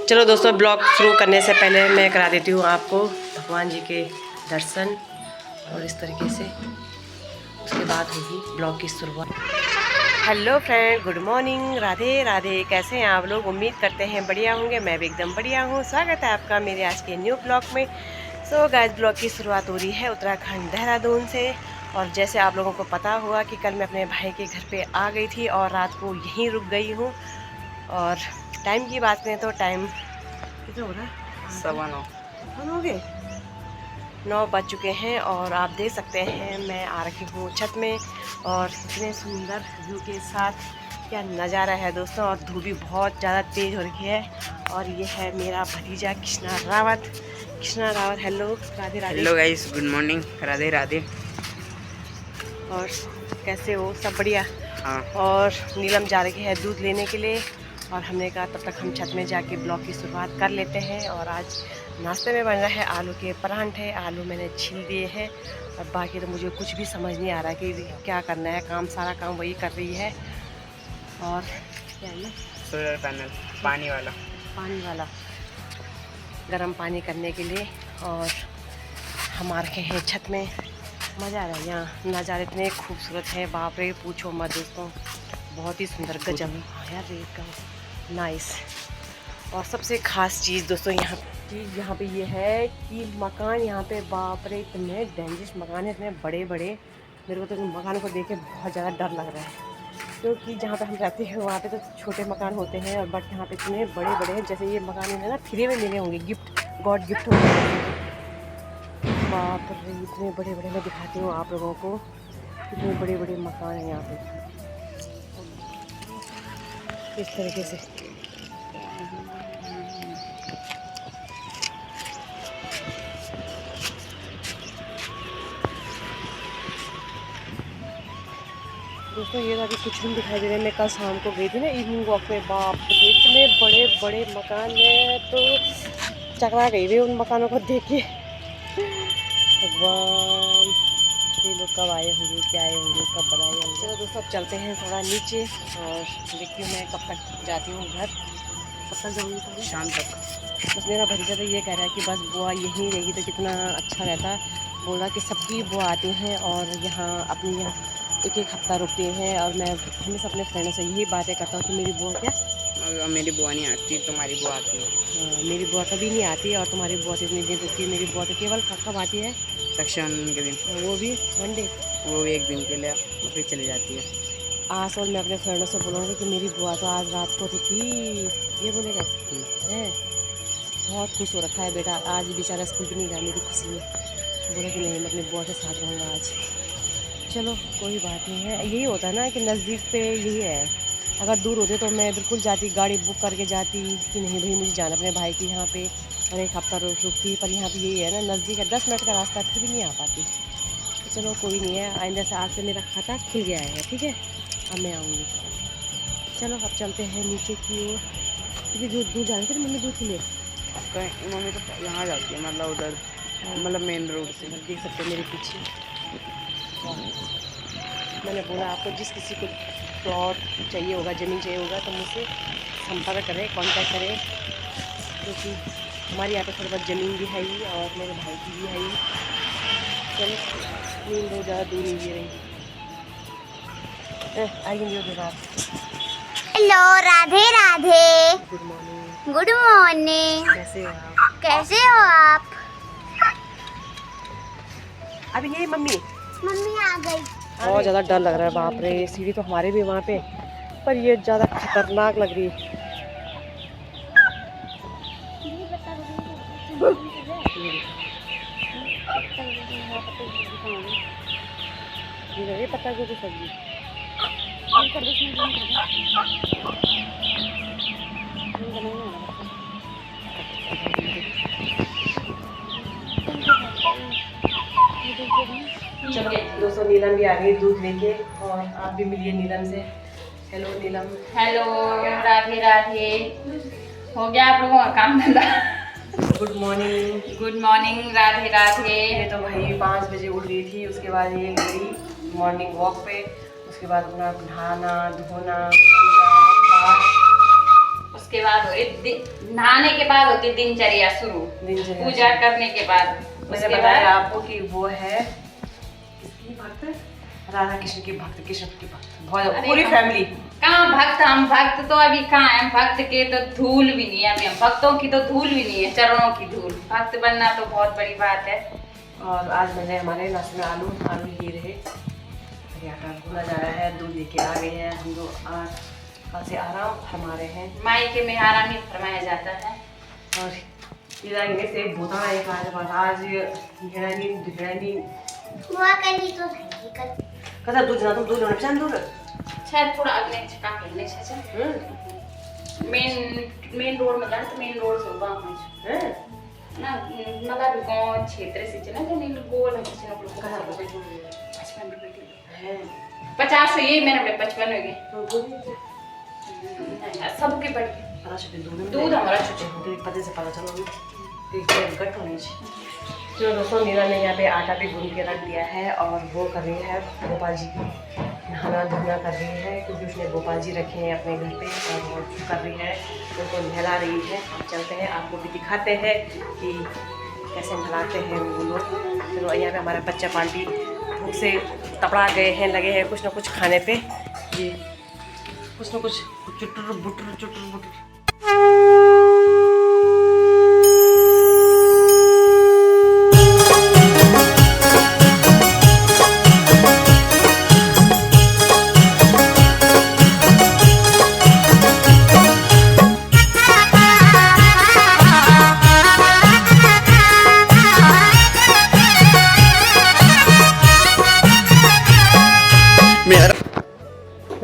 चलो दोस्तों, ब्लॉग शुरू करने से पहले मैं करा देती हूँ आपको भगवान जी के दर्शन और इस तरीके से उसके बाद होगी ब्लॉग की शुरुआत। Hello friend, good morning, Radhe Radhe. कैसे हैं आप लोग? उम्मीद करते हैं बढ़िया होंगे। मैं भी एकदम बढ़िया हूँ। स्वागत है आपका मेरे आज के न्यू ब्लॉग में। सो गाइस, ब्लॉग की शुरुआत हो रही है उत्तराखंड देहरादून से। और जैसे आप लोगों को पता हुआ कि कल मैं अपने भाई के घर पे आ गई थी और रात को यहीं रुक गई हूँ। और टाइम की बात करें तो टाइम कितना हो रहा है? 9 हो गए, 9 बज चुके हैं। और आप देख सकते हैं मैं आ रखी हूँ छत में और इतने सुंदर व्यू के साथ क्या नज़ारा है दोस्तों। और धूप भी बहुत ज़्यादा तेज़ हो रही है। और ये है मेरा भतीजा Krishna Rawat. Krishna Rawat, hello, Radhe Radhe. Hello guys, good morning, Radhe Radhe. और कैसे हो? सब बढ़िया? हाँ। और नीलम जा रही है दूध लेने के लिए और हमने कहा तब तक हम छत में जाके ब्लॉग की शुरुआत कर लेते हैं। और आज नाश्ते में बन रहा है आलू के परांठे। आलू मैंने छील दिए हैं और बाकी तो मुझे कुछ भी समझ नहीं आ रहा कि क्या करना है। सारा काम वही कर रही है। और क्या है, सोलर पैनल पानी वाला गर्म पानी करने के लिए। और हम आ रखे हैं छत में। मज़ा आ रहा है, यहाँ नज़ारे इतने खूबसूरत हैं, बाप रे पूछो मत दोस्तों। बहुत ही सुंदर, गजब यार, रेत का नाइस। और सबसे ख़ास चीज़ दोस्तों यहाँ पे ये है कि मकान यहाँ पे बाप रे इतने डेंजरस मकान है, इतने बड़े बड़े। मेरे को तो इन मकानों को देख के बहुत ज़्यादा डर लग रहा है, क्योंकि जहाँ पे हम रहते हैं वहाँ पे तो छोटे मकान होते हैं। और बट यहाँ पे इतने बड़े बड़े हैं, जैसे ये मकान इन्हें ना फ्री में मिले होंगे, गिफ्ट, गॉड गिफ्ट होंगे। बाप रे इतने बड़े बड़े, मैं दिखाती हूँ आप लोगों को, इतने बड़े बड़े मकान हैं यहाँ पे इस तरीके से। दोस्तों ये अभी कुछ भी दिखाई दे रहे हैं। मैं कल शाम को गई थी ना इवनिंग वॉक पे, बाप रे इतने बड़े बड़े मकान में तो चकरा गई थी उन मकानों को देख के। भगवान, ये लोग कब आए होंगे, क्या आए होंगे, कब बनाए होंगे। चलो दोस्तों, अब चलते हैं थोड़ा नीचे और देखती हूँ मैं कब तक जाती हूँ घर, कब तक जाऊँगी शाम तक। बस मेरा भतीजा तो ये कह रहा है कि बस बुआ यहीं रहेगी तो कितना अच्छा रहता। बोल रहा कि सबकी बुआ आती हैं और यहाँ अपनी यहाँ एक एक हफ्ता रुकते हैं। और मैं हमेशा अपने फ्रेंडों से यही बातें करता हूँ कि मेरी बुआ क्या, मेरी बुआ नहीं आती, तुम्हारी बुआ आती है। हाँ, मेरी बुआ कभी नहीं आती और तुम्हारी बुआ तो इतनी दिन रुकती है। मेरी बुआ तो केवल कब आती है, रक्षाबंधन के दिन, वो भी वन डे, वो भी एक दिन के लिए, फिर चली जाती है। आज और मैं अपने फ्रेंडों से बोलूँगी कि मेरी बुआ तो आज रात को रुकी, ये बोलेगा है। बहुत खुश हो रखा है बेटा, आज बेचारा स्कूल भी नहीं गया मेरी खुशी में। बोला कि नहीं, मैं अपनी बुआ के साथ रहूँगा आज। चलो कोई बात नहीं है, यही होता है ना कि नज़दीक पे यही है। अगर दूर होते तो मैं बिल्कुल जाती, गाड़ी बुक करके जाती कि नहीं भाई मुझे जाना अपने भाई के यहाँ पे और एक हफ्ता रुकती। पर यहाँ पे यही है ना, नज़दीक है, 10 मिनट का रास्ता, फिर भी नहीं आ पाती। तो चलो कोई नहीं है, आइंदा से आज से मेरा खाता खुल गया है, ठीक है, अब मैं आऊँगी। चलो अब चलते हैं नीचे की ओर, क्योंकि दूर जाने फिर मम्मी दूध के लिए मम्मी तो यहाँ जाती है, मतलब उधर, मतलब मेन रोड से। देख सकते हो मेरे पीछे। मैंने बोला आपको जिस किसी को प्लॉट चाहिए होगा, ज़मीन चाहिए होगा तो मुझसे संपर्क करें, कांटेक्ट करें, क्योंकि हमारे यहाँ पे थोड़ी बहुत ज़मीन भी है ही और मेरे भाई की भी है ही। चलो नींद बहुत ज़्यादा दूर नहीं रही आएंगे बात। Hello, Radhe Radhe. Good morning. Good morning. कैसे हो आप? कैसे हो आप? अभी ये मम्मी आ गई। बहुत ज़्यादा डर लग रहा है, बाप रे। सीढ़ी तो हमारे भी वहाँ पे, पर ये ज़्यादा खतरनाक लग रही है। ये पत्ता गोभी सब्जी चलो दोस्तों, नीलम भी आ गई दूध लेके और आप भी मिलिए नीलम से। हेलो नीलम। हेलो, राधे राधे। हो गया आप लोगों का काम धंधा? Good morning. Good morning, Radhe Radhe. ये तो भाई 5 बजे उठ गई थी, उसके बाद ये गई मॉर्निंग वॉक पे, उसके बाद अपना नहाना धोना पूजा पाठ, उसके बाद नहाने के बाद होती दिनचर्या शुरू, दिनचर्या पूजा करने के बाद। मैंने उसके बताया बाद आपको कि वो है किसकी भक्त, राधा कृष्ण की भक्त, कृष्ण की भक्त, बहुत अरे पूरी हाँ। फैमिली। कहाँ भक्त, हम भक्त तो अभी कहाँ है, भक्त के तो धूल भी नहीं है, अभी हम भक्तों की तो धूल भी नहीं है, चरणों की धूल। भक्त बनना तो बहुत बड़ी बात है। और आज मैंने हमारे नाश्ते में आलू ही रहे, आटा भुना जा रहा है, दूध लेके आ गए हैं हम लोग। आज कल से आराम फरमा रहे हैं माई के में आराम ही फरमाया जाता है। और इधर से भूता एक आज घेरानी हुआ कहीं तो नहीं कर। कदा दूध ना तुम दूध होने पसंद दूध शायद थोड़ा अगले का करने से मेन रोड में जाए तो मेन रोड से गाँव में हैं ना, मतलब गाँव क्षेत्र से चला जो नहीं गोल है किसी ने लोग कहाँ 55 रुपए किलो हैं 50 ये मैंने 55 हो गए तो दूध सबके बढ़ दूध हमारा छुट्टी पता से पता चलो कट होनी चाहिए। तो दोस्तों मीरा ने यहाँ पे आटा भी गूंद के रख दिया है और वो कर रही है गोपाल जी की नहाना धोना कर रही है, क्योंकि उसने गोपाल जी रखे हैं अपने घर पे और वो कर रही है, उनको नहला रही है। हम चलते हैं, आपको भी दिखाते हैं कि कैसे नहलाते हैं वो लोग। चलो यहाँ पे हमारा बच्चा पार्टी भूख से तपड़ा गए हैं, लगे हैं कुछ ना कुछ खाने पे, ये कुछ ना कुछ चुटर बुटर।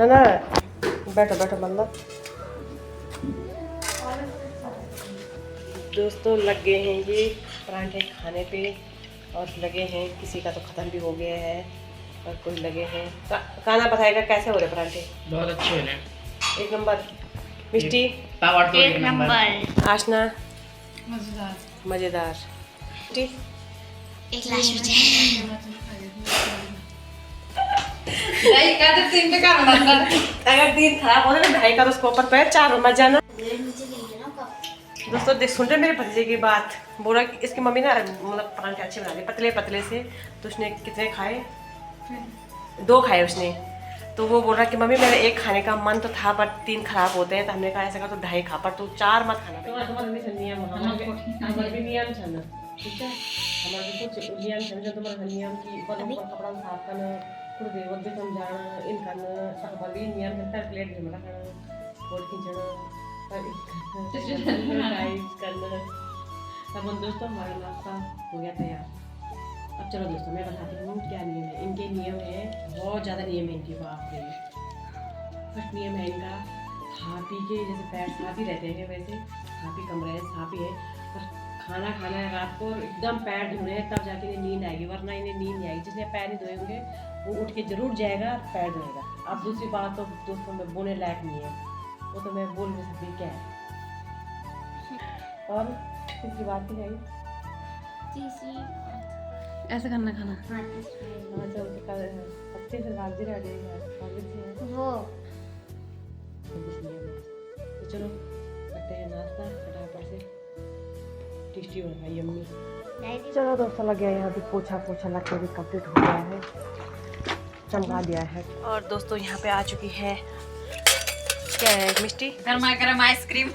ना बैठो मतलब दोस्तों लग गए हैं ये परांठे खाने पे, और लगे हैं किसी का तो ख़त्म भी हो गया है और कोई लगे हैं। खाना बताएगा कैसे हो रहे परांठे? बहुत अच्छे हो रहे, एक नंबर। मिष्टी एक नंबर। आशना मज़ेदार। मिष्टी एक लाश बचे। अगर दिन खराब हो ना ढाई का तो उसको ऊपर पैर 4 मत जाना। दोस्तों देख सुन रहे मेरे भतीजे की बात, बोला कि इसकी मम्मी ना मतलब परांठे अच्छे बना रही पतले से, तो उसने कितने खाए? 2 खाए उसने। तो वो बोल रहा कि मम्मी मेरा 1 खाने का मन तो था पर 3 खराब होते हैं, तो हमने कहा ऐसा कर तो 2.5 खा, पर तू 4 मत खाना। ठीक है हमारे कुछ नियम ठीक है, हमारे कुछ नियम समझो, तुम्हारा नियम की कपड़ा साफ करना, थोड़ी देर वक्त समझाना, इन करना सब नियम करता है, प्लेट में खाना, फोट खींचना करना। तब दोस्तों हमारा नाश्ता हो गया तैयार। अब चलो दोस्तों मैं बताती हूँ क्या नियम है इनके। नियम है बहुत ज़्यादा नियम है इनकी, बाप रे। फर्स्ट नियम है इनका, खा पी के जैसे पैर साफ ही रहते हैं वैसे खा पी कमरे साफ ही है, पर खाना खाना है रात को एकदम पैर धोने हैं तब जाके इन्हें नींद आएगी, वरना इन्हें नींद नहीं आएगी। जिसने पैर नहीं धोए होंगे वो उठ के जरूर जाएगा पैर धोएगा। अब दूसरी बात तो दोस्तों में बोलने लायक नहीं है, वो तो मैं बोल नहीं सकती क्या है। और तीसरी बात क्या है? ऐसा करना खाना। अच्छे से राजी रह जाएगा वो तो चलो करते हैं नाश्ता फटाफट से, टेस्टी बना है यम्मी। चलो दोस्तों लग गया यहाँ पे पोछा लग के भी कंप्लीट हो गया है, चमका दिया है। और दोस्तों यहाँ पे आ चुकी है क्या है मिष्टी? गर्मा गर्म आइसक्रीम।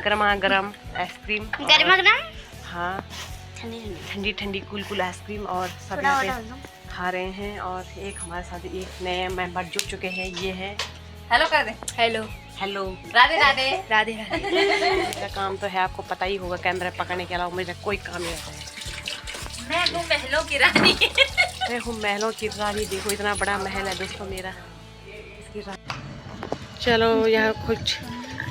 गर्मा गर्म आइसक्रीम, गर्मा गर्म हाँ ठंडी ठंडी कुल आइसक्रीम, और सब यहाँ पे खा रहे हैं। और एक हमारे साथ एक नए मेंबर जुड़ चुके हैं, ये है हेलो कर दे। हेलो हेलो राधे राधे राधे मेरा काम तो है आपको पता ही होगा, कैमरा पकड़ने के अलावा मेरा कोई काम नहीं रहता है। मैं हूँ महलों की रानी। मैं हूँ महलों की रानी। देखो इतना बड़ा महल है दोस्तों मेरा, इसकी चलो यहाँ कुछ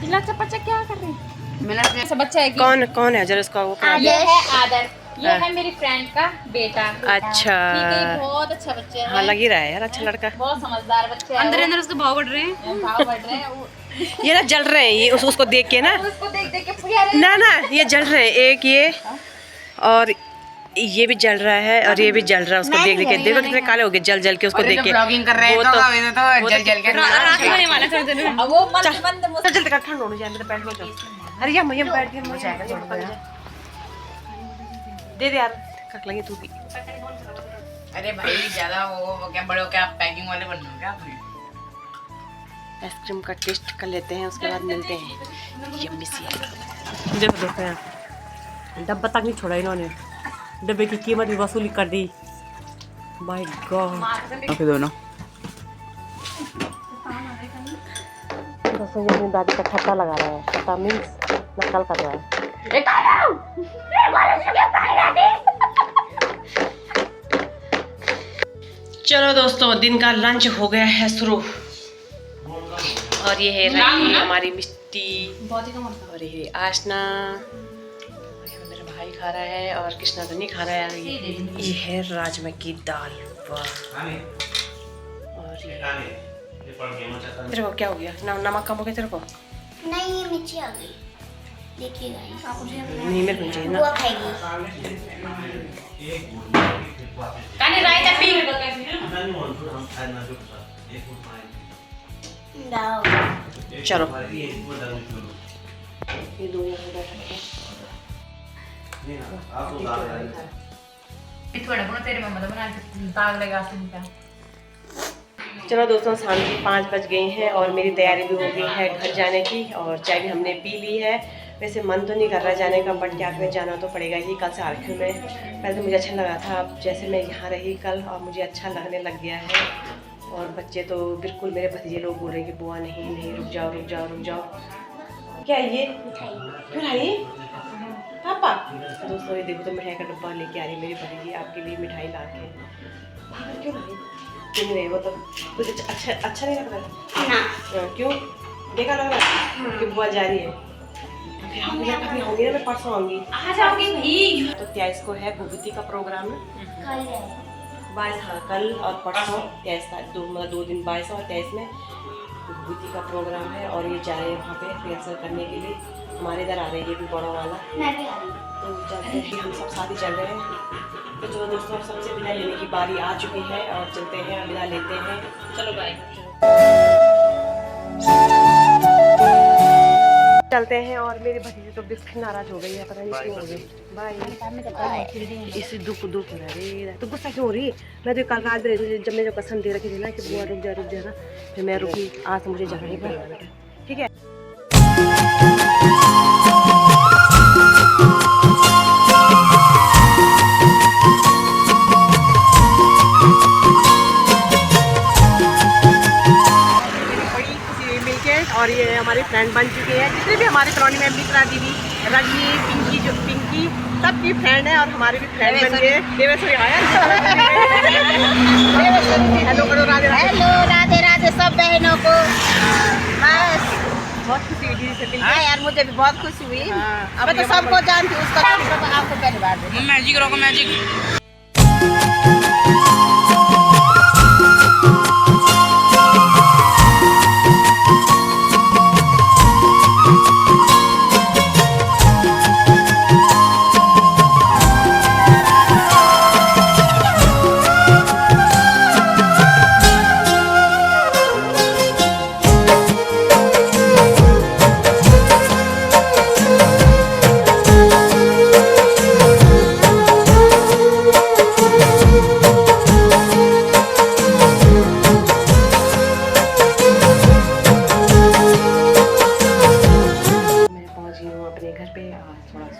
बच्चा क्या कर रही है? मेरा बच्चा है कौन है जरा इसका वो करा ये है आदर, ये है मेरी फ्रेंड का बेटा। अच्छा ठीक है, ये बहुत अच्छा बच्चा है। हाँ लग ही रहा है यार, अच्छा लड़का, बहुत समझदार बच्चा है। अंदर उसके भाव बढ़ रहे हैं, भाव बढ़ रहे हैं वो। ये ना जल रहे हैं ये उसको देख के ना, उसको देख देख के फुलिया रहे ना ये जल रहे हैं, एक ये और ये भी जल रहा है और ये भी जल रहा है, उसको देख देख के देखो कितने काले हो गए जल जल के उसको देख के। ब्लॉगिंग कर रहे हैं तो जल जल के जल्दी कर, ठंड होने जाए तो बैठ लो। अरे यार मैं बैठ के हो जाएगा। दे दे यार, कक लगे तू भी। अरे भाई ज्यादा वो क्या बड़े हो क्या, पैकिंग वाले बन रहे क्या आपने? आइसक्रीम का टेस्ट कर लेते हैं, उसके बाद मिलते हैं। यम्मी सी है। देखो दोस्तों यार, डब्बा तक नहीं छोड़ा इन्होंने, डब्बे की कीमत भी वसूली कर दी। My God. ओके दोनों दोस्तों ये अपनी दादी का ठट्टा लगा रहा है। ठट्टा मीन्स नकल कर रहा है। चलो दोस्तों, दिन का लंच हो गया है शुरू। और ये है रही हमारी मिष्टी, और ये है आशना, मेरा भाई खा रहा है और कृष्णा तो नहीं खा रहा है। ये है राजमा की दाल। और ये तेरे को क्या हो गया? नमक कम हो गया तेरे को? नहीं, ये मिर्ची आ गई। देखिएगा नहीं, मेरे को चाहिए ना। बुआ खाएगी। दाओ। चलो ये दो यहाँ बैठ रखे। चलो दोस्तों, शाम की 5 बज गई हैं और मेरी तैयारी भी हो गई है घर जाने की, और चाय भी हमने पी ली है। वैसे मन तो नहीं कर रहा जाने का, बट क्या करें, जाना तो पड़ेगा ही। कल से आ रही हूँ मैं। पहले तो मुझे अच्छा लगा था, अब जैसे मैं यहाँ रही कल और मुझे अच्छा लगने लग गया है। और बच्चे तो बिल्कुल, मेरे भतीजे लोग बोल रहे हैं कि बुआ नहीं नहीं, रुक जाओ रुक जाओ रुक जाओ। क्या है ये? मिठाई पापा? दोस्तों ये देखो तो मिठाई का डब्बा लेके आ रही मेरी भतीजी आपके लिए मिठाई ला के। क्यों लाई? क्यों नहीं? वो तो कुछ अच्छा नहीं लग रहा है ना। क्यों? देखा लग रहा है कि बुआ जा रही है। कभी आऊँगी ना मैं, परसों आऊँगी। आ जाओगे भाई। तो 23 को है भूगती का प्रोग्राम। कल है। 22, हाँ कल और परसों 23 दो दिन 22 और 23 में भूगती का प्रोग्राम है। और ये जा रहे हैं वहाँ पे रिहर्सल करने के लिए। हमारे इधर आ रहे हैं, ये भी बड़ा वाला। मैं भी आ रही हूँ। तो चलते हैं, हम सब साथ ही चल रहे हैं। तो चलो दोस्तों, सबसे विदा लेने की बारी आ चुकी है और चलते हैं, विदा लेते हैं। चलो बाय। चलते हैं। और मेरी भतीजी तो बिल्कुल नाराज हो गई है, पता नहीं क्यों हो गई। बाय। इसी दुख हो रहा है। तो गुस्सा क्यों हो रही? मैं तो कल रात में जब मैं जो कसम दे रखी थी ना कि बुआ रुक जा ना, फिर मैं रुकी। आज तो मुझे जाना ही पड़ेगा बेटा, ठीक है? और ये हमारी फ्रेंड बन चुकी है। जितने भी हमारे कॉलोनी में मित्रा दीदी, रजनी, पिंकी सबकी फ्रेंड है और हमारी भी फ्रेंड बन गई है। देवेश्वरी हेलो करो, राधे राधे। हेलो, राधे राधे सब बहनों को। बस बहुत खुशी हुई दीदी से मिलकर। हाँ यार, मुझे भी बहुत खुशी हुई। मैं तो सबको जानती हूँ, उसका आपको पहली बार मैजिक रखो मैजिक।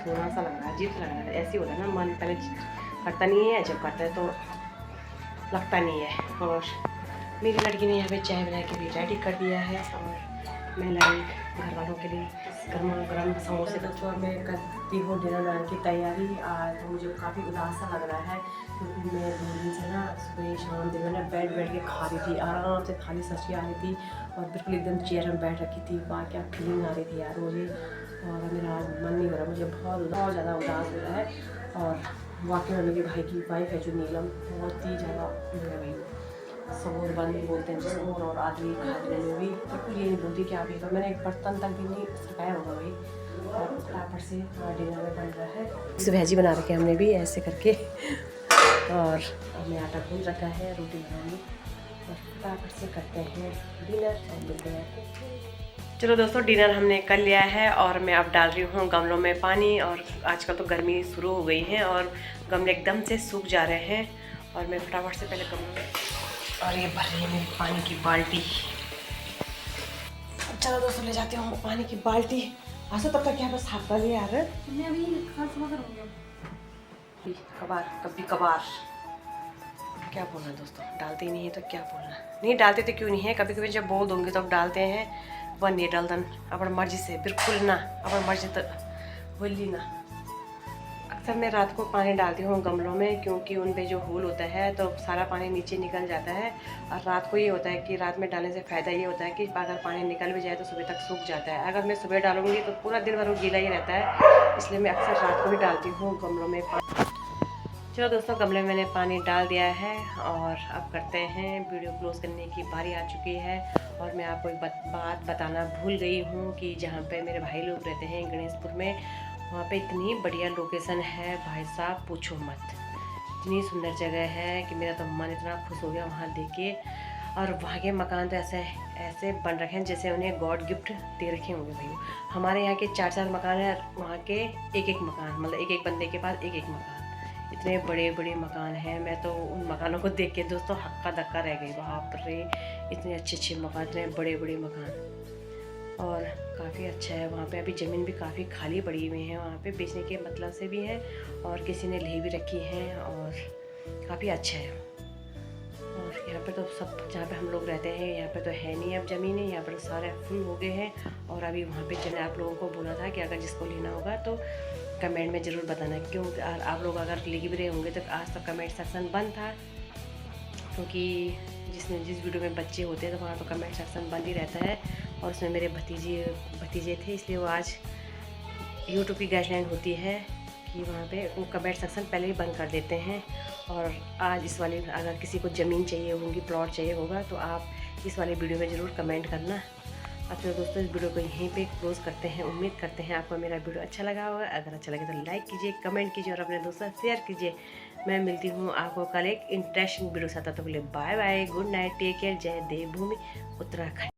थोड़ा सा लग रहा है, अजीब लग रहा है। ऐसे ही होता है ना, मन पहले करता नहीं है, जब करता है तो लगता नहीं है। और मेरी लड़की ने यहाँ पे चाय बना के भी रेडी कर दिया है और मैं लाई घर वालों के लिए गर्मा गर्म समोसे का। और मैं करती हूँ डिनर बनाने की तैयारी। आज मुझे काफ़ी उदास सा लग रहा है क्योंकि मैं 2 दिन से ना सुबह शाम दिन में ना बैठ के खा रही थी, आराम से थाली सब्जी आ रही थी और बिल्कुल एकदम चेयर में बैठ रखी थी। वाह क्या फीलिंग आ रही थी यार मुझे। और मेरा आज मन नहीं हो रहा, मुझे बहुत ज़्यादा उदास हो रहा है। और वाकई में मेरे भाई की वाइफ है जो नीलम, बहुत ही ज़्यादा मेरा भाई समूर बंद बोलते हैं जिसको, और आदमी खाने में भी बिल्कुल ये नहीं बोलती कि आप ये। तो मैंने एक बर्तन तक भी नहीं सकाया होगा भाई, फटाफट से डिनर में बन रहा है। इसे भाजी बना रखी है हमने भी ऐसे करके, और हमने आटा गूंद रखा है, रोटी बनाएंगे और फटाफट से करते हैं डिनर और मिलते हैं। चलो दोस्तों, डिनर हमने कर लिया है और मैं अब डाल रही हूँ गमलों में पानी। और आजकल तो गर्मी शुरू हो गई है और गमले एकदम से सूख जा रहे हैं, और मैं फटाफट से पहले गमलों में, और ये भर रही है मेरी पानी की बाल्टी। चलो दोस्तों, ले जाती हूँ पानी की बाल्टी। ऐसा तब तक क्या बस हाथ कर लिया यार, कभी कभार क्या बोलना दोस्तों, डालते ही नहीं है तो क्या बोलना। नहीं डालते तो क्यों नहीं है, कभी कभी जब बोल दूंगी तो अब डालते हैं, वह नहीं डालता अपन मर्जी से, बिल्कुल ना अपन मर्जी तो बोली ना। अक्सर मैं रात को पानी डालती हूँ गमलों में, क्योंकि उन पे जो होल होता है तो सारा पानी नीचे निकल जाता है। और रात को ये होता है कि रात में डालने से फ़ायदा ये होता है कि अगर पानी निकल भी जाए तो सुबह तक सूख जाता है। अगर मैं सुबह डालूँगी तो पूरा दिन भर वो गीला ही रहता है, इसलिए मैं अक्सर रात को ही डालती हूँ गमलों में पानी। चलो दोस्तों, गमले में मैंने पानी डाल दिया है और अब करते हैं वीडियो क्लोज करने की बारी आ चुकी है। और मैं आपको एक बात बताना भूल गई हूँ कि जहाँ पे मेरे भाई लोग रहते हैं गणेशपुर में, वहाँ पे इतनी बढ़िया लोकेशन है भाई साहब, पूछो मत। इतनी सुंदर जगह है कि मेरा तो मन इतना खुश हो गया वहाँ देख के। और वहाँ के मकान तो ऐसे बन रखे हैं जैसे उन्हें गॉड गिफ्ट दे रखे होंगे भाई। हमारे यहाँ के 4-4 मकान हैं, वहाँ के एक मकान, मतलब एक बंदे के पास एक मकान। इतने बड़े बड़े मकान हैं, मैं तो उन मकानों को देख के दोस्तों हक्का धक्का रह गई। बाप रे, इतने अच्छे मकान, इतने बड़े बड़े मकान, और काफ़ी अच्छा है। वहाँ पे अभी ज़मीन भी काफ़ी खाली पड़ी हुई है, वहाँ पे बेचने के मतलब से भी है और किसी ने ले भी रखी है, और काफ़ी अच्छा है। और यहाँ पे तो सब, जहाँ पे हम लोग रहते हैं यहाँ पे तो है नहीं अब ज़मीन है, यहाँ पर सारे फुल हो गए हैं। और अभी वहाँ पे चले, आप लोगों को बोला था कि अगर जिसको लेना होगा तो कमेंट में ज़रूर बताना, क्यों आप लोग अगर ले भी रहे होंगे तो आज तक कमेंट सेक्शन बंद था, क्योंकि जिस वीडियो में बच्चे होते हैं तो वहाँ तो कमेंट सेक्शन बंद ही रहता है। और उसमें मेरे भतीजे थे, इसलिए वो आज यूट्यूब की गाइडलाइन होती है कि वहाँ पे वो कमेंट सेक्शन पहले ही बंद कर देते हैं। और आज इस वाली, अगर किसी को ज़मीन चाहिए होगी, प्लॉट चाहिए होगा, तो आप इस वाले वीडियो में ज़रूर कमेंट करना। अब तो दोस्तों, इस वीडियो को यहीं पे क्लोज़ करते हैं। उम्मीद करते हैं आपको मेरा वीडियो अच्छा लगा होगा। अगर अच्छा लगे तो लाइक कीजिए, कमेंट कीजिए और अपने दोस्तों से शेयर कीजिए। मैं मिलती हूँ आपको कल एक इंटरेस्टिंग वीडियो के साथ। तब तक के लिए bye bye, good night, take care, जय देवभूमि उत्तराखंड।